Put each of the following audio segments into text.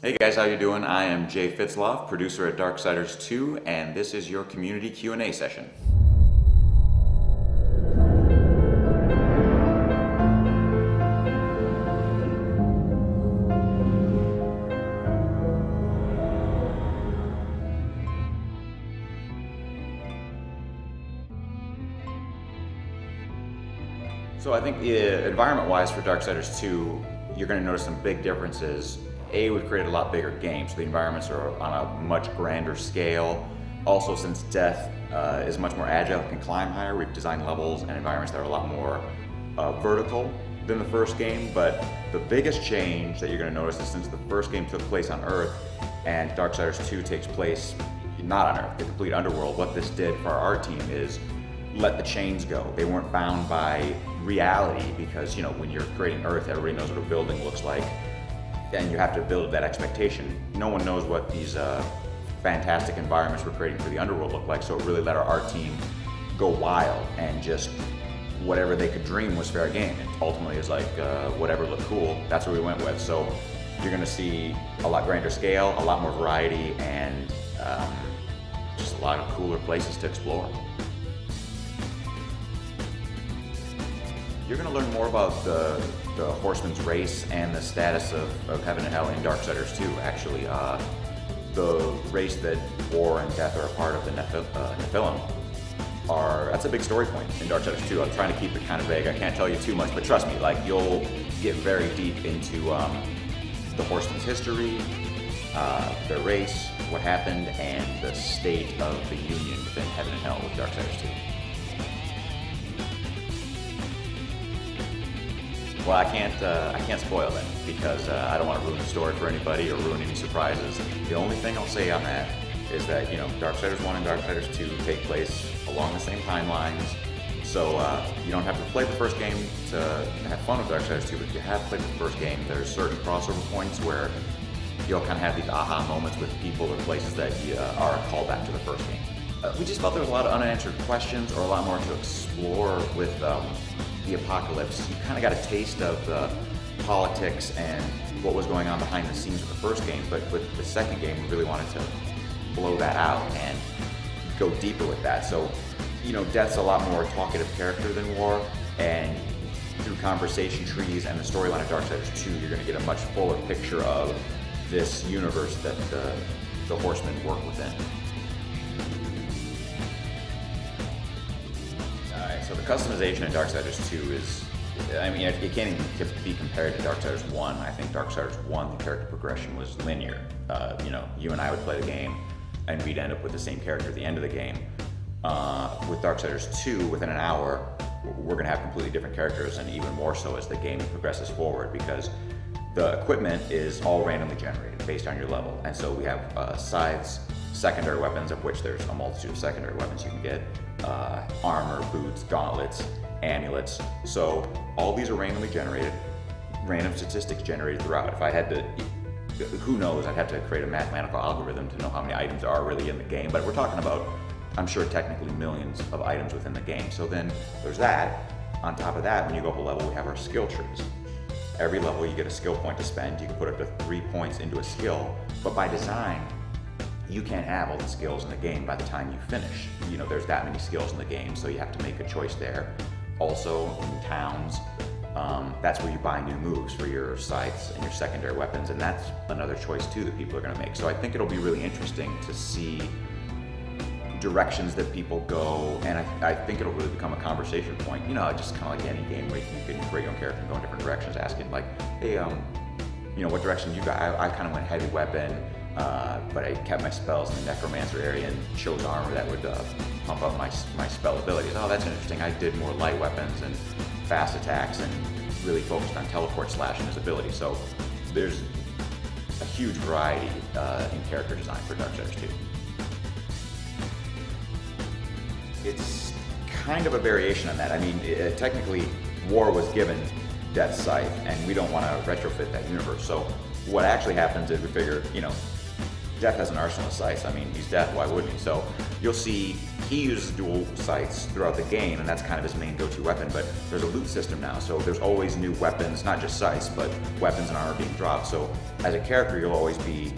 Hey guys, how you doing? I am Jay Fitzloff, producer at Darksiders II, and this is your community Q&A session. So I think environment-wise for Darksiders 2, you're going to notice some big differences. We've created a lot bigger game, so the environments are on a much grander scale. Also, since Death is much more agile and can climb higher, we've designed levels and environments that are a lot more vertical than the first game. But the biggest change that you're going to notice is since the first game took place on Earth and Darksiders 2 takes place not on Earth, the complete underworld, what this did for our team is let the chains go. They weren't bound by reality because, you know, when you're creating Earth, everybody knows what a building looks like, and you have to build that expectation. No one knows what these fantastic environments we're creating for the underworld look like, so it really let our art team go wild, and just whatever they could dream was fair game. And ultimately it's like whatever looked cool, that's what we went with. So you're gonna see a lot grander scale, a lot more variety, and just a lot of cooler places to explore. You're going to learn more about the Horseman's race and the status of Heaven and Hell in Darksiders 2, actually. The race that War and Death are a part of, the Nephilim, that's a big story point in Darksiders 2. I'm trying to keep it kind of vague. I can't tell you too much, but trust me, like, you'll get very deep into the Horseman's history, their race, what happened, and the state of the union within Heaven and Hell with Darksiders 2. Well, I can't spoil that because I don't want to ruin the story for anybody or ruin any surprises. The only thing I'll say on that is that, you know, Darksiders 1 and Darksiders 2 take place along the same timelines, so you don't have to play the first game to have fun with Darksiders 2, but if you have played the first game, there's certain crossover points where you'll kind of have these aha moments with people or places that are a callback to the first game. We just felt there was a lot of unanswered questions or a lot more to explore with the apocalypse. You kind of got a taste of the politics and what was going on behind the scenes with the first game, but with the second game, we really wanted to blow that out and go deeper with that. So, you know, Death's a lot more talkative character than War, and through conversation trees and the storyline of Darksiders 2, you're going to get a much fuller picture of this universe that the Horsemen work within. So the customization in Darksiders 2 is, I mean, it can't even be compared to Darksiders 1. I think Darksiders 1, the character progression was linear. You know, you and I would play the game, and we'd end up with the same character at the end of the game. With Darksiders 2, within an hour, we're going to have completely different characters, and even more so as the game progresses forward, because the equipment is all randomly generated based on your level. And so we have scythes, secondary weapons, of which there's a multitude of secondary weapons you can get, armor, boots, gauntlets, amulets. So all these are randomly generated, random statistics generated throughout. If I had to, who knows, I'd have to create a mathematical algorithm to know how many items are really in the game, but we're talking about, I'm sure, technically millions of items within the game. So then there's that. On top of that, when you go up a level, we have our skill trees. Every level you get a skill point to spend. You can put up to 3 points into a skill, but by design, you can't have all the skills in the game by the time you finish. You know, there's that many skills in the game, so you have to make a choice there. Also, in towns, that's where you buy new moves for your scythes and your secondary weapons, and that's another choice too that people are gonna make. So I think it'll be really interesting to see directions that people go, and I think it'll really become a conversation point. You know, just kind of like any game where you can create your own character and go in different directions, asking like, hey, you know, what direction you got? I kind of went heavy weapon, but I kept my spells in the necromancer area and chose armor that would pump up my spell abilities. Oh, that's interesting. I did more light weapons and fast attacks and really focused on teleport slash and his ability. So there's a huge variety in character design for Darksiders 2. It's kind of a variation on that. I mean, technically, War was given Death's Scythe, and we don't want to retrofit that universe. So what actually happens is we figure, you know, Death has an arsenal of scythes. I mean, he's Death, why wouldn't he? So you'll see he uses dual sights throughout the game, and that's kind of his main go-to weapon, but there's a loot system now, so there's always new weapons, not just sights, but weapons and armor being dropped. So as a character, you'll always be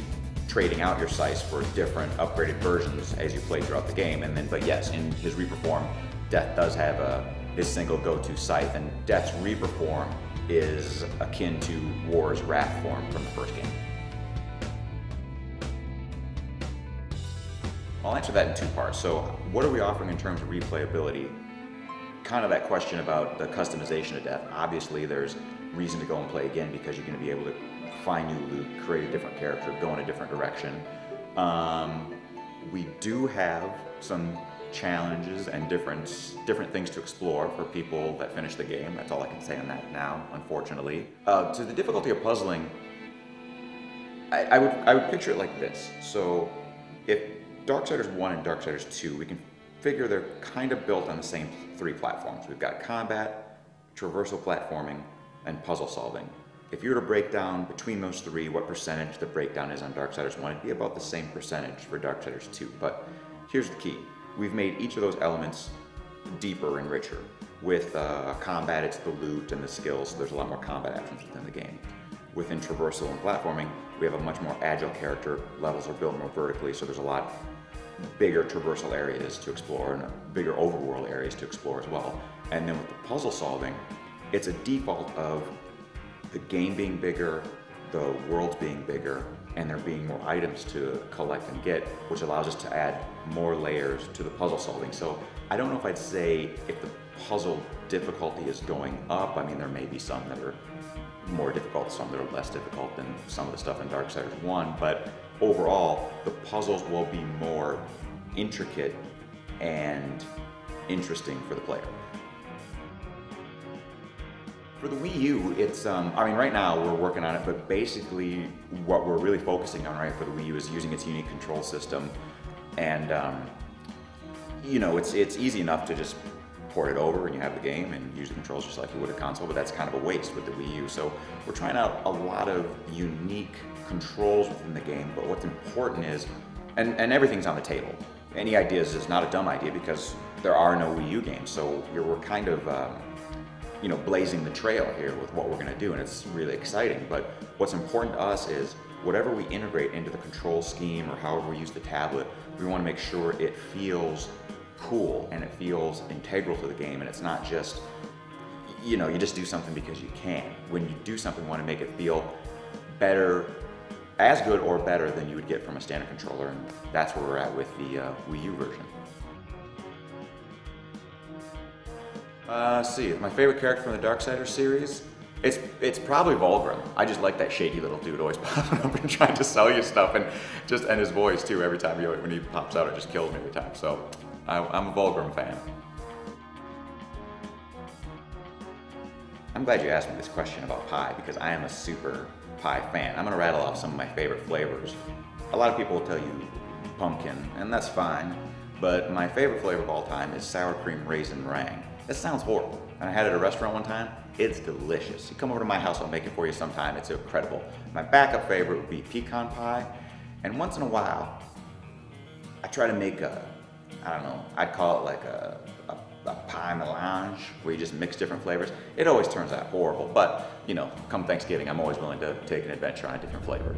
trading out your sights for different upgraded versions as you play throughout the game. And then, but yes, in his Reaper form, Death does have his single go-to scythe, and Death's Reaper form is akin to War's Wrath form from the first game. I'll answer that in two parts. So what are we offering in terms of replayability? Kind of that question about the customization of Death. Obviously there's reason to go and play again because you're going to be able to find new loot, create a different character, go in a different direction. We do have some challenges and different things to explore for people that finish the game. That's all I can say on that now, unfortunately. To the difficulty of puzzling, I would picture it like this. So if Darksiders 1 and Darksiders 2, we can figure they're kind of built on the same three platforms. We've got combat, traversal platforming, and puzzle solving. If you were to break down between those three what percentage the breakdown is on Darksiders 1, it'd be about the same percentage for Darksiders 2. But here's the key. We've made each of those elements deeper and richer. With combat, it's the loot and the skills, so there's a lot more combat options within the game. Within traversal and platforming, we have a much more agile character. Levels are built more vertically, so there's a lot bigger traversal areas to explore and bigger overworld areas to explore as well. And then with the puzzle solving, it's a default of the game being bigger, the worlds being bigger, and there being more items to collect and get, which allows us to add more layers to the puzzle solving. So I don't know if I'd say if the puzzle difficulty is going up. I mean, there may be some that are more difficult, some that are less difficult than some of the stuff in Darksiders 1, but overall, the puzzles will be more intricate and interesting for the player. For the Wii U, it's, I mean, right now we're working on it, but basically what we're really focusing on, right, for the Wii U is using its unique control system. And, you know, it's easy enough to just port it over and you have the game and use the controls just like you would a console, but that's kind of a waste with the Wii U. So we're trying out a lot of unique controls within the game, but what's important is, and everything's on the table. Any ideas is not a dumb idea because there are no Wii U games, so we're kind of, you know, blazing the trail here with what we're going to do, and it's really exciting. But what's important to us is whatever we integrate into the control scheme or however we use the tablet, we want to make sure it feels cool and it feels integral to the game, and it's not just, you know, you just do something because you can. When you do something, you want to make it feel better, as good or better than you would get from a standard controller, and that's where we're at with the Wii U version. Let's see, my favorite character from the Darksiders series? It's probably Volgrim. I just like that shady little dude always popping up and trying to sell you stuff, and his voice too. Every time when he pops out, it just kills me every time. So I'm a Volgrim fan. I'm glad you asked me this question about pie because I am a super pie fan. I'm gonna rattle off some of my favorite flavors. A lot of people will tell you pumpkin, and that's fine, but my favorite flavor of all time is sour cream raisin meringue. That sounds horrible, and I had it at a restaurant one time. It's delicious. You come over to my house, I'll make it for you sometime. It's incredible. My backup favorite would be pecan pie, and once in a while, I try to make I don't know, I'd call it like a pie melange, where you just mix different flavors. It always turns out horrible, but, you know, come Thanksgiving, I'm always willing to take an adventure on a different flavor.